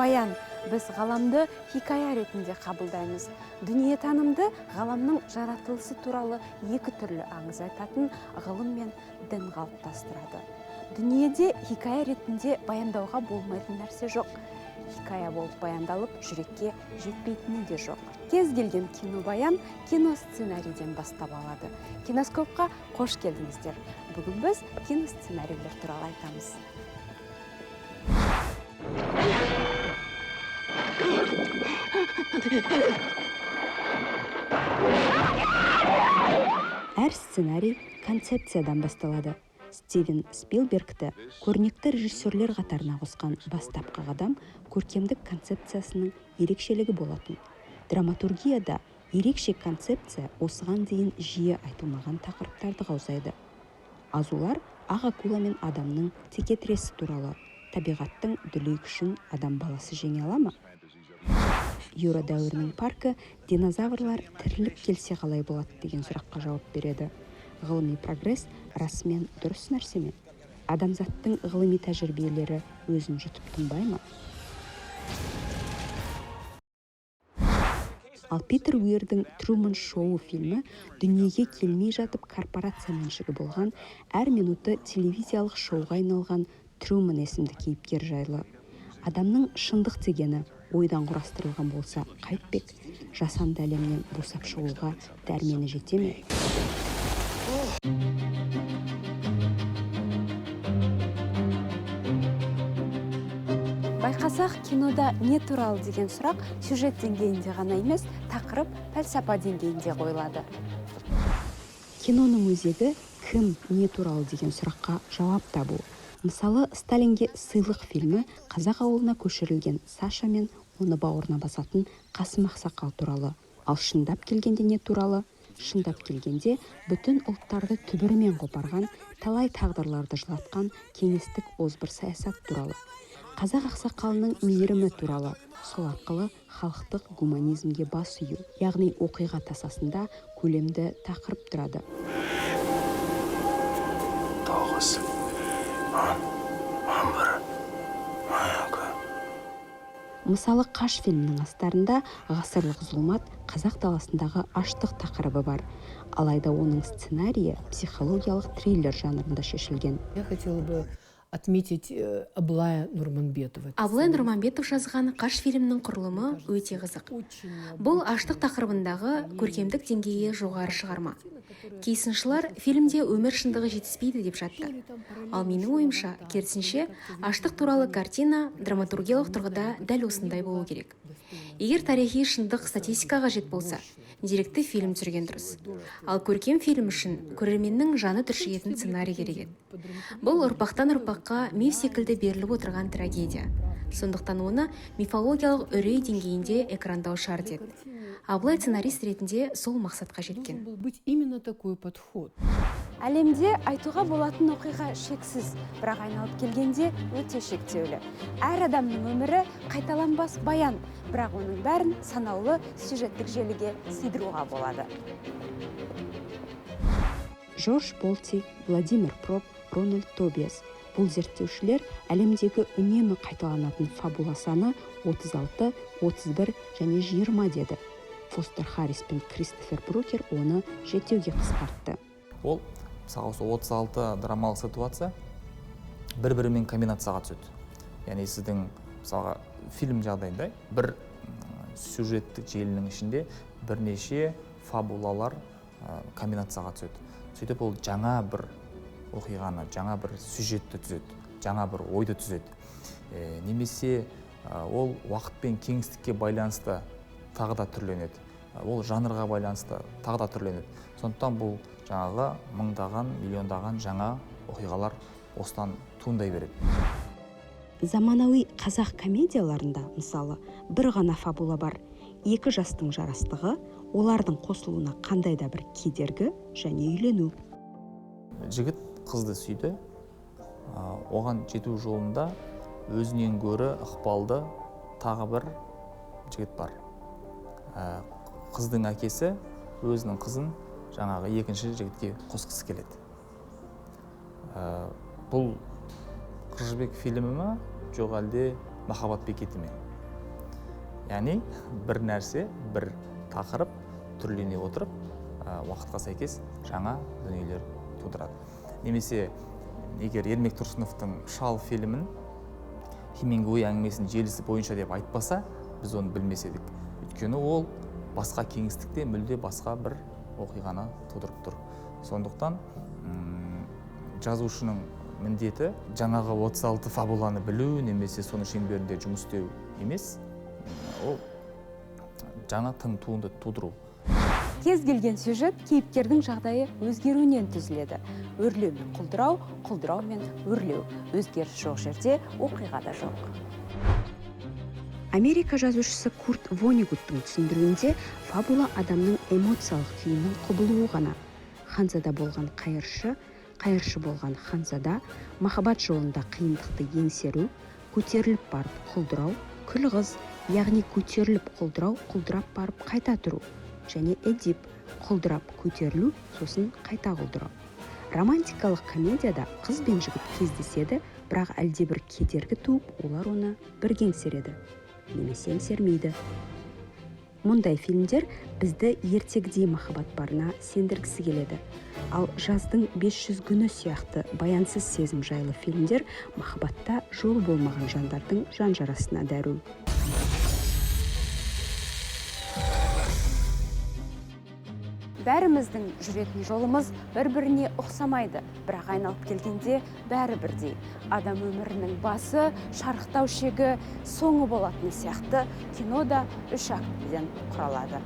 баян. Біз ғаламды хикая ретінде қабылдаймыз. Дүниетанымды ғаламның жаратылысы туралы екі түрлі аңыз айтатын ғылым мен дін қалыптастырады. Дүниеде хикая ретінде баяндауға болмайтын нәрсе жоқ. Хикая болып баяндалып, жүрекке жетпейтіні де жоқ. Кез келген кино баян кино сценарийден бастап алады. Киноскопқа қош келдіңіздер. Бүгін біз кино сценарийлер туралы айтамыз. Әр сценарий концепциядан басталады. Стивен Спилбергті көрнекті режиссерлер қатарына қосқан бастапқы қадам көркемдік концепциясының ерекшелігі болатын. Драматургияда ерекше концепция осыған дейін жиі айтылмаған тақырыптарды қаузайды. Азулар ақ акула мен адамның текетіресі туралы, табиғаттың дүлей күшін адам баласы жеңе ала ма? Юра дәуірінің паркі динозаврлар тіріліп келсе қалай болады деген сұраққа жауап береді. Ғылыми прогресс расымен дұрыс нәрсе ме? Адамзаттың ғылыми тәжірибелері өзін жұтып тынбай ма? Ал Питер Уирдің Труман Шоу фильмі дүниеге келмей жатып корпорация меншігі болған әр минуты телевизиялық шоуға айналған Труман есімді кейіпкер жайлы. Адамның шындық дегені ойдан құрастырылған болса қайтпек, жасанды әлемнен босап шығуға дәрмені жете ме? Байқасақ, кинода не туралы деген сұрақ сюжет деңгейінде ғана емес, тақырып пәлсапа деңгейінде қойылады. Киноның өзегі кім не туралы деген сұраққа жауап табу. Мысалы, Сталинге сыйлық фильмі қазақ ауылына көшірілген Саша мен оны бауырына басатын Қасым Ақсақал туралы. Ал шындап келгенде не туралы? Шындап келгенде бүтін ұлттарды түбірімен қопарған, талай тағдырларды жылатқан кеңестік озбыр саясат туралы. Қазақ ақсақалының мейірімі туралы. Сол арқылы халықтық гуманизмге бас ию, яғни оқиға тасасында көлемді тақырып тұрады. Мысалы, Қаш фильмінің астарында ғасырлық зұлмат қазақ даласындағы аштық тақырыбы бар. Алайда оның сценарийі психологиялық триллер жанрында шешілген. Я хотела бы отметить Аблая Нурманбетова. Аблай Нурманбетов жазған Қаш фильмінің құрылымы өте қызық. Бұл аштық тақырыбындағы көркемдік деңгейі жоғары шығарма. Кейсіншілер фильмде өмір шындығы жетіспейді деп жатты. Ал менің ойымша, керісінше, аштық туралы картина драматургиялық тұрғыда дәл осындай болу керек. Егер тарихи шындық статистикаға жет болса, деректі фильм түсірген дұрыс. Ал көркем фильм үшін көрерменнің жаны түршігетін сценарий керек еді. Бұл ұрпақтан ұрпаққа миф секілді беріліп отырған трагедия. Сондықтан оны мифологиялық үрей деңгейінде экрандау шарт еді. Аблай сценарист ретінде сол мақсатқа жеткен. Именно такой подход. Әлемде айтуға болатын оқиға шексіз, бірақ айналып келгенде өте шектеулі. Әр адамның өмірі қайталанбас баян, бірақ оның бәрін санаулы сюжеттік желіге сыйдыруға болады. Жорж Болти, Владимир Проб, Рональд Тобиас. Бұл зерттеушілер әлемдегі үнемі қайталанатын фабула саны 36, 31 және 20 деді. Фостер Харрис пен Кристофер Брукер оны жетеуге қысқартты. Ол, мысалы, 36 драмалық ситуация бір-бірімен комбинацияға түседі. Яғни сіздің, мысалға, фильм жағдайында бір сюжеттік желінің ішінде бірнеше фабулалар комбинацияға түседі. Сөйтіп, ол жаңа бір оқиғаны, жаңа бір сюжетті түзеді, жаңа бір ойды түзеді. Немесе ол уақыт пен кеңістікке байланысты тағы да түрленеді. Ол жанрға байланысты тағы да түрленеді. Сондықтан бұл жаңағы мыңдаған, миллиондаған жаңа оқиғалар осыдан туындай береді. Заманауи қазақ комедияларында, мысалы, бір ғана фабула бар. Екі жастың жарастығы, олардың қосылуына қандай да бір кедергі және үйлену. Жігіт қызды сүйді, оған жету жолында өзінен гөрі ықпалды тағы бір жігіт бар. Қыздың әкесі өзінің қызын жаңағы екінші жігітке қосқысы келеді. Бұл Қыз жібек фильмі ме, жоқ әлде Махаббат бекеті ме? яғни бір нәрсе, бір тақырып түрлене отырып уақытқа сәйкес жаңа дүниелер тудырады. Немесе егер Ермек Тұрсыновтың «Шал» фильмін Хемингуэй әңгімесінің желісі бойынша деп айтпаса, біз оны білмес едік. Өйткені ол басқа кеңістікте мүлде басқа бір оқиғаны тудырып тұр. Сондықтан жазушының міндеті жаңағы 36 фабуланы білу немесе соның шеңберінде жұмыс істеу емес, ол жаңа тың туынды тудыру. Кез келген сюжет кейіпкердің жағдайы өзгеруінен түзіледі. Өрлеу мен құлдырау, құлдырау мен өрлеу. Өзгеріс жоқ жерде оқиға да жоқ. Америка жазушысы Курт Воннегуттың түсіндіруінде фабула адамның эмоциялық күйінің құбылуы ғана. Ханзада болған қайыршы, қайыршы болған ханзада, махаббат жолында қиындықты еңсеру, көтеріліп барып құлдырау, күл қыз, яғни көтеріліп құлдырау, құлдырап барып қайта тұру. Және Эдип құлдырап көтерілу, сосын қайта құлдырау. Романтикалық комедияда қыз бен жігіт кездеседі, бірақ әлдебір кедергі туып, олар оны бірге еңсереді, немесе еңсермейді. Мұндай фильмдер бізді ертегідей махаббат барына сендіргісі келеді. Ал жаздың 500 күні сияқты баянсыз сезім жайлы фильмдер махаббатта жолы болмаған жандардың жан жарасына дәру. Бәріміздің жүретін жолымыз бір-біріне ұқсамайды, бірақ айналып келгенде бәрі бірдей. Адам өмірінің басы, шарықтау шегі, соңы болатыны сияқты кино да 3 актіден құралады.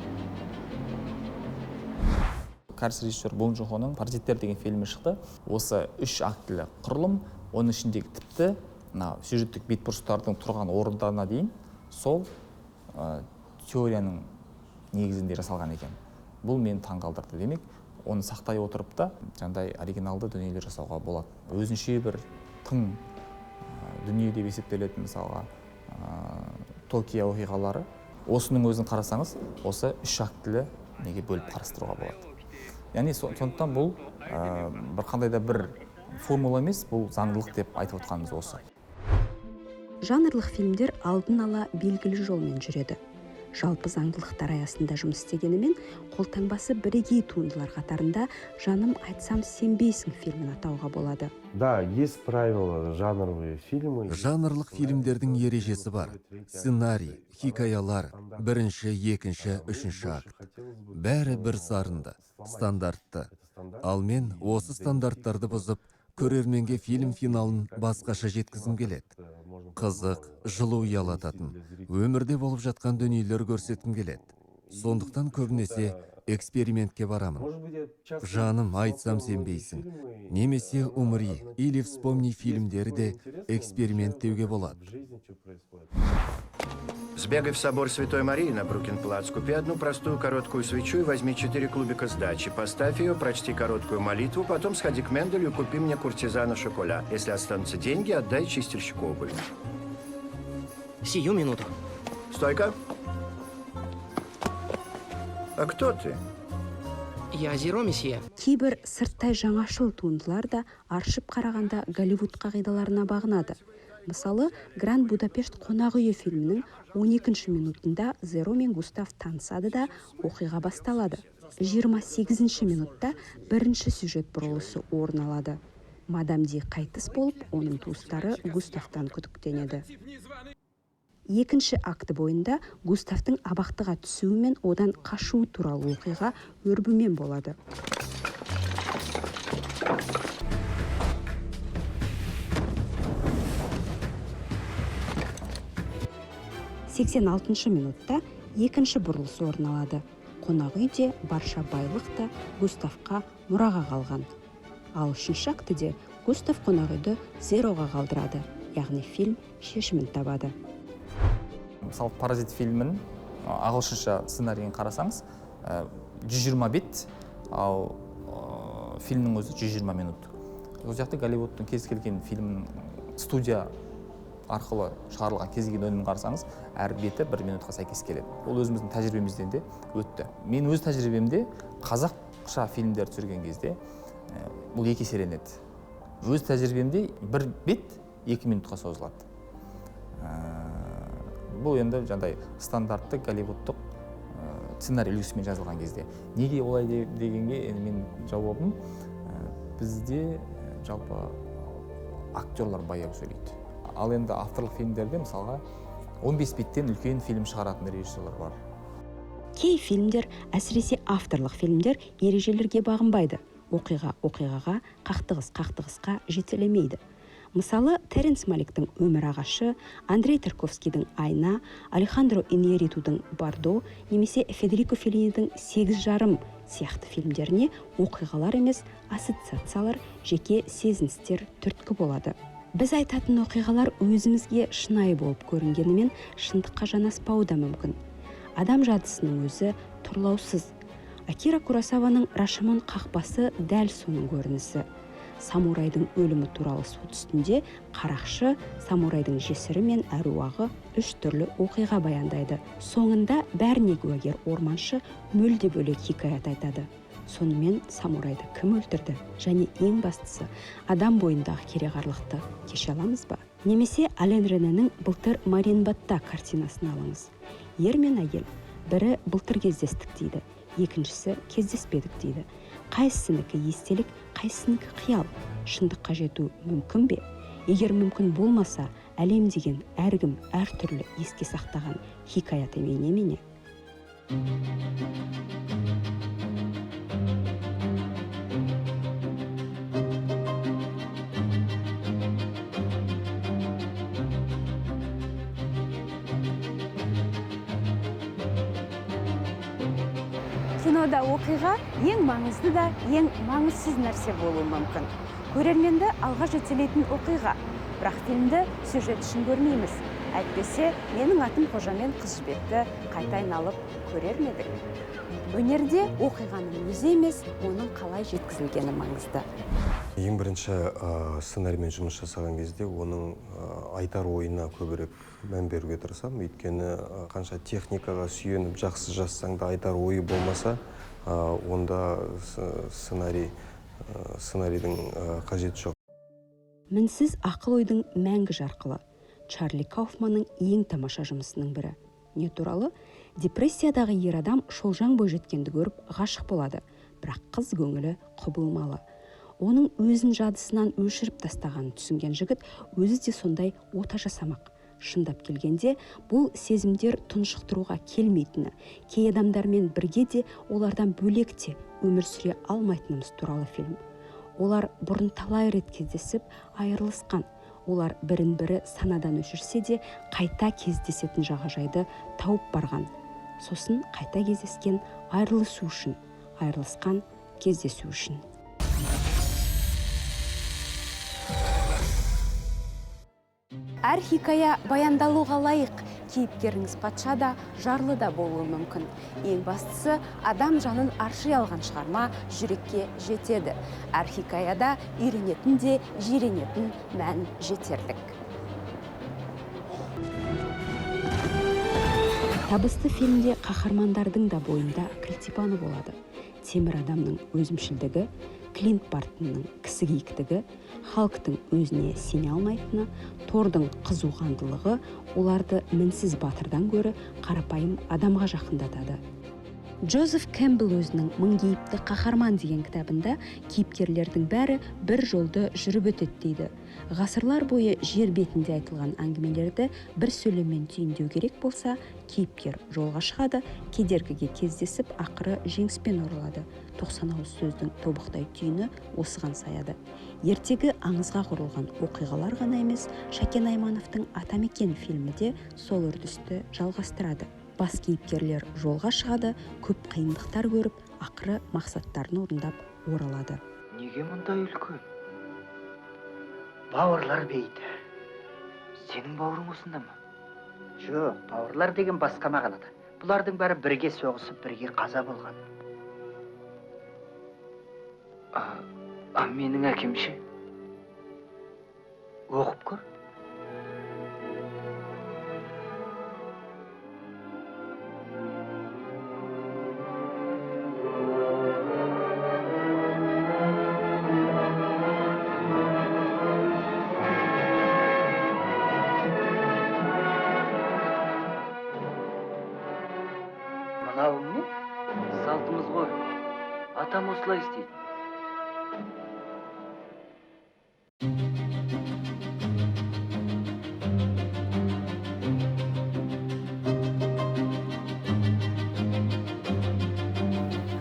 Кәріс режиссер Бон Жон-хоның «Паразиттер» деген фильмі шықты. Осы 3 актілі құрылым, оның ішіндегі тіпті сюжеттік бетбұрыстардың тұрған орындарына дейін сол теорияның негізінде жасалған екен. Бұл мені таңғалдырды. Демек, оны сақтай отырып та жандай оригиналды дүниелер жасауға болады. Өзінше бір тың дүние деп есептелетін мысалға Токио оқиғалары. Осының өзін қарасаңыз, осы 3 актілі неге бөліп қарастыруға болады. Яғни сондықтан бұл бір қандай да бір формула емес, бұл заңдылық деп айтып отқанымыз осы. Жанрлық фильмдер алдын ала белгілі жолмен жүреді. Жалпы заңдылықтар аясында жұмыс істегенімен, қолтаңбасы бірегей туындылар қатарында «Жаным айтсам сенбейсің» фильмін атауға болады. Да, есть правила жанровые фильмы. Жанрлық фильмдердің ережесі бар. Сценарий, хикаялар, бірінші, екінші, үшінші акт. Бәрі бір сарында, стандартты. Ал мен осы стандарттарды бұзып, көрерменге фильм финалын басқаша жеткізім келеді. Қызық, жылу ұялататын, өмірде болып жатқан дүниелер көрсеткім келеді. Сондықтан көбінесе экспериментке барамын. Жаным айтсам сенбейсің. Немесе «Умри» или «Вспомни» фильмдері де эксперимент деуге болады. Сбегай в собор Святой Марии на Брукенплац, купи одну простую короткую свечу и возьми 4 клубика сдачи. Поставь ее, прочти короткую молитву, потом сходи к Менделю и купи мне куртизана шоколя. Если останутся деньги, отдай чистильщику обуви. Сию минуту. Стойка. А кто ты? Я Зеро, месье. Кейбір сырттай жаңашыл туындылар да аршып қарағанда Голливуд қағидаларына бағынады. Мысалы, Гранд Будапешт қонақ үйі фильмінің 12 минутында Зеро мен Густав танысады да оқиға басталады. 28 минутта бірінші сюжет бұрылысы орын алады. Мадам Ди қайтыс болып, оның туыстары Густавтан күдіктенеді. Екінші акты бойында Густавтың абақтыға түсуі мен одан қашуы туралы оқиға өрбумен болады. Сексен 66 минутта екінші бұрылыс орын алады. Қонақ үйде барша байлық та Густавқа мұраға қалған. Ал үшінші актіде Густав қонақ үйді Зероға қалдырады, яғни фильм шешімін табады. Мысалы, «Паразит» фильмін ағылшынша сценарийін қарасаңыз, 120 бет, ал фильмнің өзі 120 минут. Ол жақты Голливудтың кез келген фильмнің студия арқылы шығарылған кез келген өнімін қарасаңыз, әр беті 1 минутқа сәйкес келеді. Ол өзіміздің тәжірибемізден де өтті. Мен өз тәжірибемде қазақша фильмдер түсірген кезде бұл екі еселенеді. Өз тәжірибемде 1 бет 2 минутқа созылады. бұл енді жаңағыдай стандартты голливудтық сценарий үлгісімен жазылған кезде. Неге олай дегенге мен жауабым, бізде жалпы актерлар баяу сөйлейді. Ал енді авторлық фильмдерде мысалға 15 беттен үлкен фильм шығаратын режиссерлар бар. Кей фильмдер, әсіресе авторлық фильмдер ережелерге бағынбайды. Оқиғаға, қақтығысқа жетелемейді. Мысалы, Теренс Маликтің «Өмір ағашы», Андрей Тарковскийдің «Айна», Алехандро Иньярритудың «Бардо» немесе Федерико Феллинидің «Сегіз жарым» сияқты фильмдеріне оқиғалар емес, ассоциациялар, жеке сезіністер түрткі болады. Біз айтатын оқиғалар өзімізге шынайы болып көрінгенімен шындыққа жанаспауы да мүмкін. Адам жадысының өзі тұрлаусыз. Акира Куросаваның «Рашомон қақпасы» дәл соның көрінісі. Самурайдың өлімі туралы сот үстінде қарақшы самурайдың жесірі мен әруағы 3 түрлі оқиға баяндайды. Соңында бәріне куәгер орманшы мүлде бөлек хикаят айтады. Сонымен самурайды кім өлтірді? Және ең бастысы, адам бойындағы кереғарлықты кеше аламыз ба? Немесе Ален Рененің былтыр Маринбатта картинасын алыңыз. Ер мен әйел, бірі былтыр кездестік дейді, екіншісі кездеспедік дейді. Қайсыныкі естелік, қайсыныкі қиял? Шындыққа жету мүмкін бе? Егер мүмкін болмаса, әлем деген әркім әртүрлі еске сақтаған хикаят немене? Кинода оқиға ең маңызды да, ең маңызсыз нәрсе болуы мүмкін. Көрерменді алға жетелейтін оқиға. Бірақ фильмді сюжет үшін көрмейміз. Әйтпесе, менің атым Қожа мен Қыз Жібекті қайта айналып көрер медік. Өнерде оқиғаның өзі емес, оның қалай жеткізілгені маңызды. Ең бірінші сценариймен жұмыс жасаған кезде оның айтар ойына көбірек мән беруге тырысамын. Өйткені қанша техникаға сүйеніп жақсы жазсаң да айтар ойы болмаса, онда сценарийдің қажеті жоқ. Мінсіз ақыл ойдың мәңгі жарқылы. Чарли Кауфманның ең тамаша жұмысының бірі. Не туралы? Депрессиядағы ер адам шолжаң бойжеткенді көріп ғашық болады, бірақ қыз көңілі құбылмалы. Оның өзін жадысынан өшіріп тастағанын түсінген жігіт өзі де сондай ота жасамақ. Шындап келгенде, бұл сезімдер тұншықтыруға келмейтіні, кей адамдармен бірге де, олардан бөлек те өмір сүре алмайтынымыз туралы фильм. Олар бұрын талай рет кездесіп, айырылысқан. Олар бірін-бірі санадан өшірсе де, қайта кездесетін жағажайды тауып барған. Сосын қайта кездескен айырылысу үшін, айырылысқан кездесу үшін. Әр хикая баяндалуға лайық, кейіпкеріңіз патша да, жарлы да болуы мүмкін. Ең бастысы, адам жанын арши алған шығарма жүрекке жетеді. Әр хикаяда үйренетін де, жиренетін мән жетерлік. Табысты фильмде қаһармандардың да бойында кілтипаны болады. Темір адамның өзімшілдігі, Клинт Бартонның кісігейіктігі, халықтың өзіне сене алмайтыны, Тордың қызуғандылығы оларды мінсіз батырдан гөрі қарапайым адамға жақындатады. Джозеф Кэмпбелл өзінің «Мың кейіпті қаһарман» деген кітабында кейіпкерлердің бәрі бір жолды жүріп өтеді дейді. Ғасырлар бойы жер бетінде айтылған әңгімелерді бір сөйлеммен түйіндеу керек болса, кейіпкер жолға шығады, кедергіге кездесіп, ақыры жеңіспен оралады. 90 ауыз сөздің тобықтай түйіні осыған саяды. Ертегі аңызға құрылған оқиғалар ғана емес, Шәкен Аймановтың «Атамекен» фильмі де сол үрдісті жалғастырады. Бас кейіпкерлер жолға шығады, көп қиындықтар көріп, ақыры мақсаттарын орындап оралады. Неге мұндай үлкен? Бауырлар бейді. Сенің бауырың осында ма? Жоқ, бауырлар деген басқа мағынада. Бұлардың бәрі бірге соғысып, бірге қаза болған. Менің әкем ше? Оқып көр. атам осылай істейді.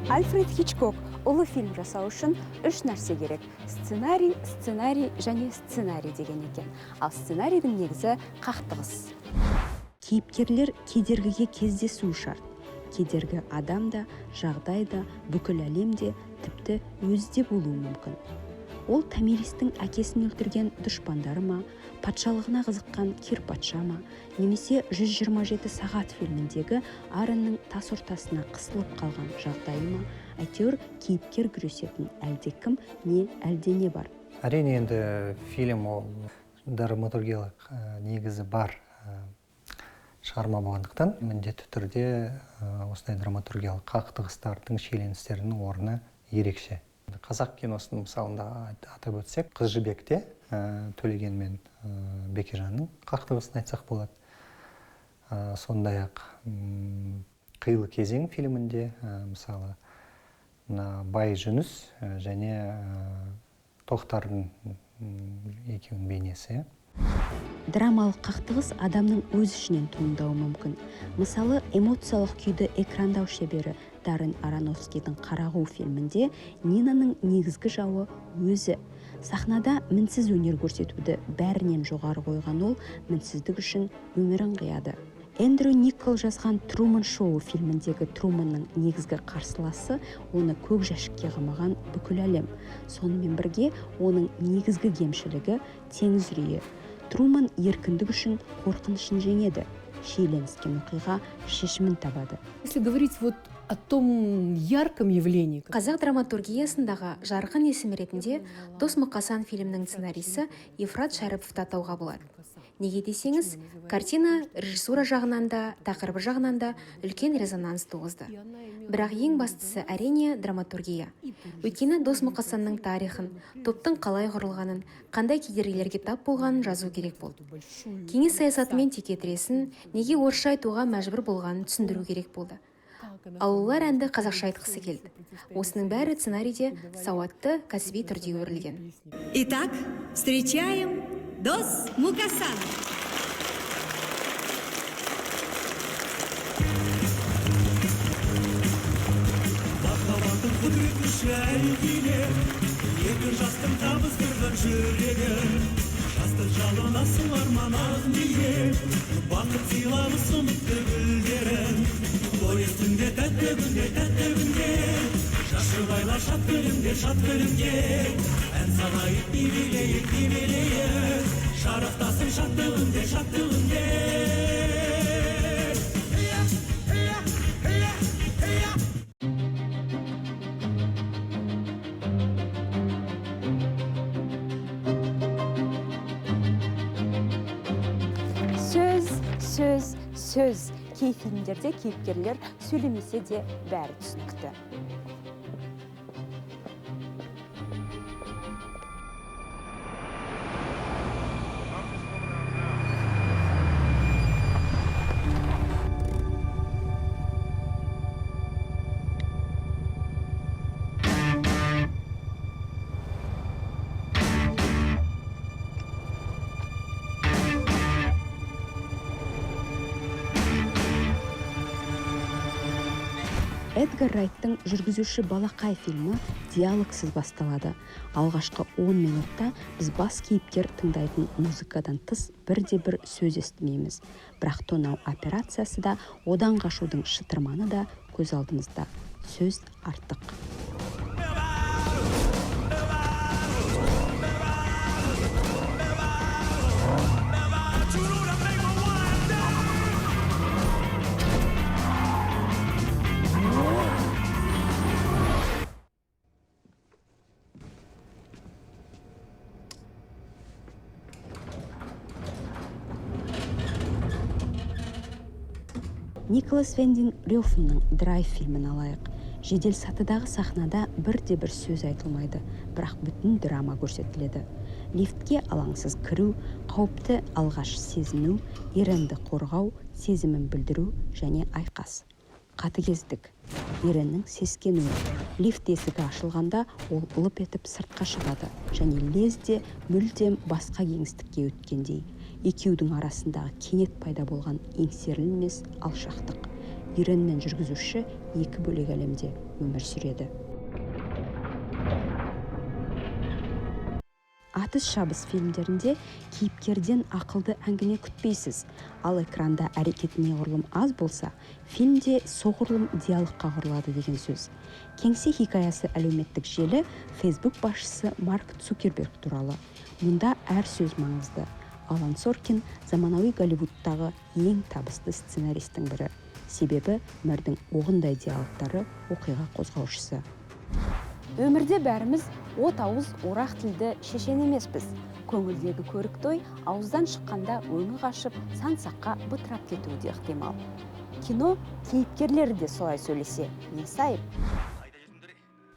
Альфред Хичкок ұлы фильм жасау үшін 3 нәрсе керек. Сценарий, және сценарий деген екен. Ал сценарийдің негізі қақтығыс. Кейіпкерлер кедергіге кездесу шарт. Кедергі адамда, жағдайда, бүкіл әлемде, тіпті өзде болуы мүмкін. Ол Томиристің әкесін өлтірген дұшпандары ма, патшалығына қызыққан Кир патша ма, немесе 127 сағат фильміндегі Аронның тас ортасына қысылып қалған жағдайы ма, әйтеуір кейіпкер күресетін әлдекім не әлдене бар. Әрине енді фильм ол драматургиялық негізі бар шығарма болғандықтан міндетті түрде осындай драматургиялық қақтығыстардың, шиеленістерінің орны ерекше. Қазақ киносының мысалында атап өтсек, Қыз жібекте Төлеген мен Бекежанның қақтығысын айтсақ болады. Сондай-ақ Қилы кезең фильмінде мысалы Бай Жүніс және Тоқтардың екеуінің бейнесі. Драмалық қақтығыс адамның өз ішінен туындауы мүмкін. Мысалы, эмоциялық күйді экрандау шебері Даррен Аронофскийдің Қарағу фильмінде Нинаның негізгі жауы өзі. Сахнада мінсіз өнер көрсетуді бәрінен жоғары қойған ол мінсіздік үшін өмірін қияды. Эндрю Никол жазған Труман Шоу фильміндегі Труманның негізгі қарсыласы оны көк жәшікке қамаған бүкіл әлем. Сонымен бірге оның негізгі кемшілігі теңіз үрейі. Труман еркіндік үшін қорқынышын жеңеді. Шиеленіскен оқиға шешімін табады. Если говорить вот о том ярком явлении. Қазақ драматургиясындағы жарқын есім ретінде Дос Мұқасан фильмінің сценарийсі Ефрат Шәріповті атауға болады. Неге десеңіз, картина режиссура жағынан да, тақырыбы жағынан да үлкен резонанс туғызды. Бірақ ең бастысы әрине драматургия. Өйткені Дос Мұқасанның тарихын, топтың қалай құрылғанын, қандай кедергілерге тап болғанын жазу керек болды. Кеңес саясатымен текетіресін, неге орысша айтуға мәжбүр болғанын түсіндіру керек болды. Ал олар әнді қазақша айтқысы келді. Осының бәрі сценарийде сауатты, кәсіби түрде өрілген. Итак, встречаем Дос Мұқасан. Екі жастың табыстырған жүрегі, жастық жалынасың арманақ неге, бақыт сыйлады сұмытты гүлдерін. Ойыстыңде тәтті күнде, жашы байла шат күлімде, ән салайық билейік, шарықтасың шаттығынде. Сөз. Кей фильмдерде кейіпкерлер сөйлемесе де бәрі түсінікті. Эдгар Райттың жүргізуші балақай фильмі диалогсыз басталады. Алғашқы 10 минутта біз бас кейіпкер тыңдайтын музыкадан тыс бірде-бір сөз естімейміз. Бірақ тонау операциясы да, одан қашудың шытырманы да көз алдымызда. Сөз артық. Николас Виндинг Рёфнның Драйв фильмін алайық. Жедел сатыдағы сахнада бірде-бір сөз айтылмайды, бірақ бүтін драма көрсетіледі. Лифтке алаңсыз кіру, қауіпті алғаш сезіну, Иренді қорғау, сезімін білдіру және айқас. Қатыгездік, Иреннің сескенуі, лифт есігі ашылғанда ол лып етіп сыртқа шығады және лезде мүлдем басқа кеңістікке өткендей. Екеудің арасындағы кенет пайда болған еңсерілмес алшақтық. Ирен мен жүргізуші екі бөлек әлемде өмір сүреді. Атыс шабыс фильмдерінде кейіпкерден ақылды әңгіме күтпейсіз, ал экранда әрекет неғұрлым аз болса, фильмде соғұрлым диалогқа құрылады деген сөз. Кеңсе хикаясы әлеуметтік желі Facebook басшысы Марк Цукерберг туралы. Мұнда әр сөз маңызды. Алан Соркин заманауи Голливудтағы ең табысты сценаристің бірі. Себебі мөрдің оғындай диалогтары оқиға қозғаушысы. Өмірде бәріміз от ауыз орақ тілді шешен емеспіз. Көңілдегі көріктой ауыздан шыққанда өңі қашып, сансаққа бытырап кетуі де ықтимал. Кино кейіпкерлері де солай сөйлесе, не сайып?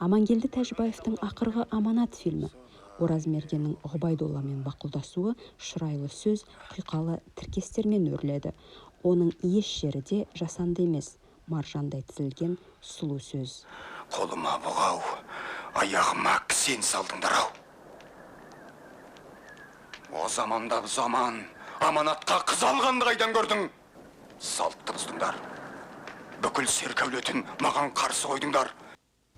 Амангелді Тәжібаевтың ақырғы аманат фильмі. Оразмергеннің Ғұбайдолламен бақылдасуы шырайлы сөз, құйқалы тіркестермен өрледі. Оның еш жері де жасанды емес, маржандай тізілген сұлу сөз. Қолыма бұғау, аяғыма кісен салдыңдар-ау. О заманда бұл заман, аманатқа қыз алғанды қайдан көрдің? Салтты бұздыңдар. Бүкіл серкәулетін маған қарсы қойдыңдар.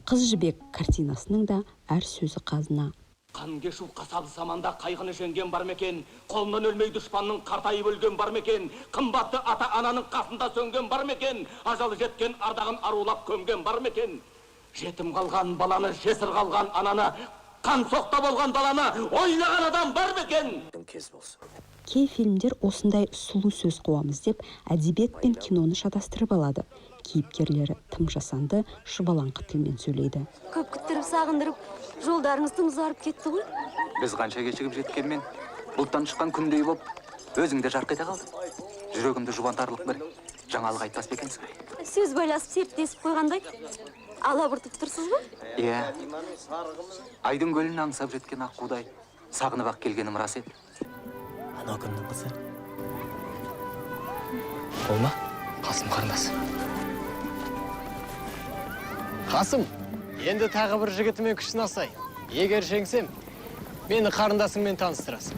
Қыз жібек картинасының да әр сөзі қазына. Қан кешу қасабы заманда қайғыны жеңген бар мекен, қолынан өлмей дұшпанның қартайып өлген бар мекен, қымбатты ата-ананың қасында сөнген бар мекен, ажалы жеткен ардағын арулап көмген бар мекен. Жетім қалған баланы, жесір қалған ананы, қан соқта болған баланы ойлаған адам бар мекен. Кей фильмдер осындай сұлу сөз қуамыз деп әдебиет пен киноны шатастырып алады. Кейіпкерлері тым жасанды, шұбалаңқы тілмен сөйлейді. Көп күттіріп сағындырып, жолдарыңыз тым ұзарып кетті ғой. Біз қанша кешігіп жеткенмен, бұлттан шыққан күндей болып, өзіңде жарқ ете қалды. Жүрегімді жұбантарлық бір жаңалық айтпас бекенсіз ғой. Сөз байласып серттесіп қойғандай, алабұртып тұрсыз ба? Иә. Айдың көлін аңсап жеткен аққудай, сағынып ақ келгенім рас еді. Ана күннің қызы. Қолма, Қасым қарындасы. Қасым, енді тағы бір жігітімен күшін асай. Егер жеңсем, мені қарындасыңмен таныстырасың.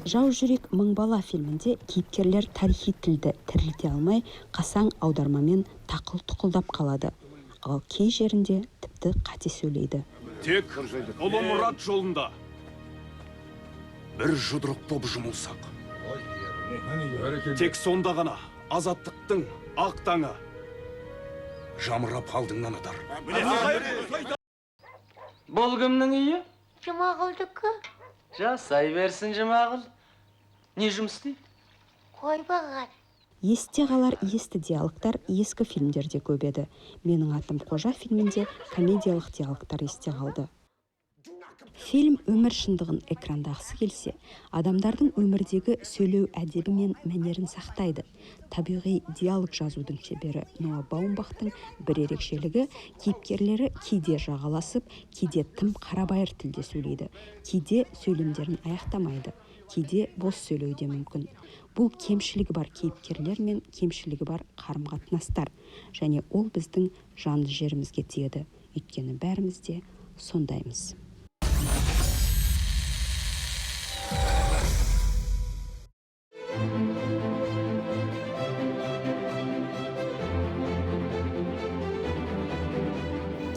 Жау жүрек мың бала фильмінде кейіпкерлер тарихи тілді тірілте алмай, қасаң аудармамен тақыл-тұқылдап қалады. Ал кей жерінде тіпті қате сөйлейді. Тек ұлы мұрат жолында бір жұдырық топ жұмылсақ. Тек сонда ғана азаттықтың ақ таңы жамырап қалдыңнан атар. Бұл кімнің үйі? Жұмағылдікі. Жасай берсін Жұмағыл. Не жұмыс істейді? Қой бағар. Есте қалар есті диалогтар ескі фильмдерде көп еді. Менің атым Қожа фильмінде комедиялық диалогтар есте қалды. Фильм өмір шындығын экрандағысы келсе, адамдардың өмірдегі сөйлеу әдебі мен мәнерін сақтайды. Табиғи диалог жазудың шебері Ноа Баумбахтың бір ерекшелігі, кейіпкерлері кейде жағаласып, кейде тым қарабайыр тілде сөйлейді, кейде сөйлемдерін аяқтамайды, кейде бос сөйлеуде мүмкін. Бұл кемшілігі бар кейіпкерлер мен кемшілігі бар қарым-қатынастар, және ол біздің жанды жерімізге тиеді. Өйткені бәріміз де сондаймыз.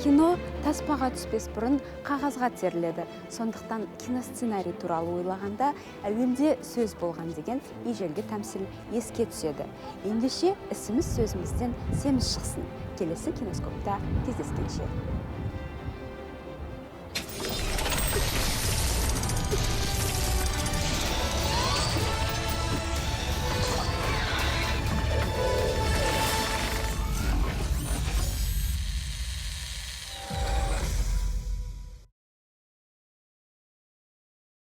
Кино таспаға түспес бұрын қағазға теріледі. Сондықтан киносценарий туралы ойлағанда әуелде сөз болған деген ежелгі тәмсіл еске түседі. Ендеше ісіміз сөзімізден семіз шықсын. Келесі киноскопта кездескенше.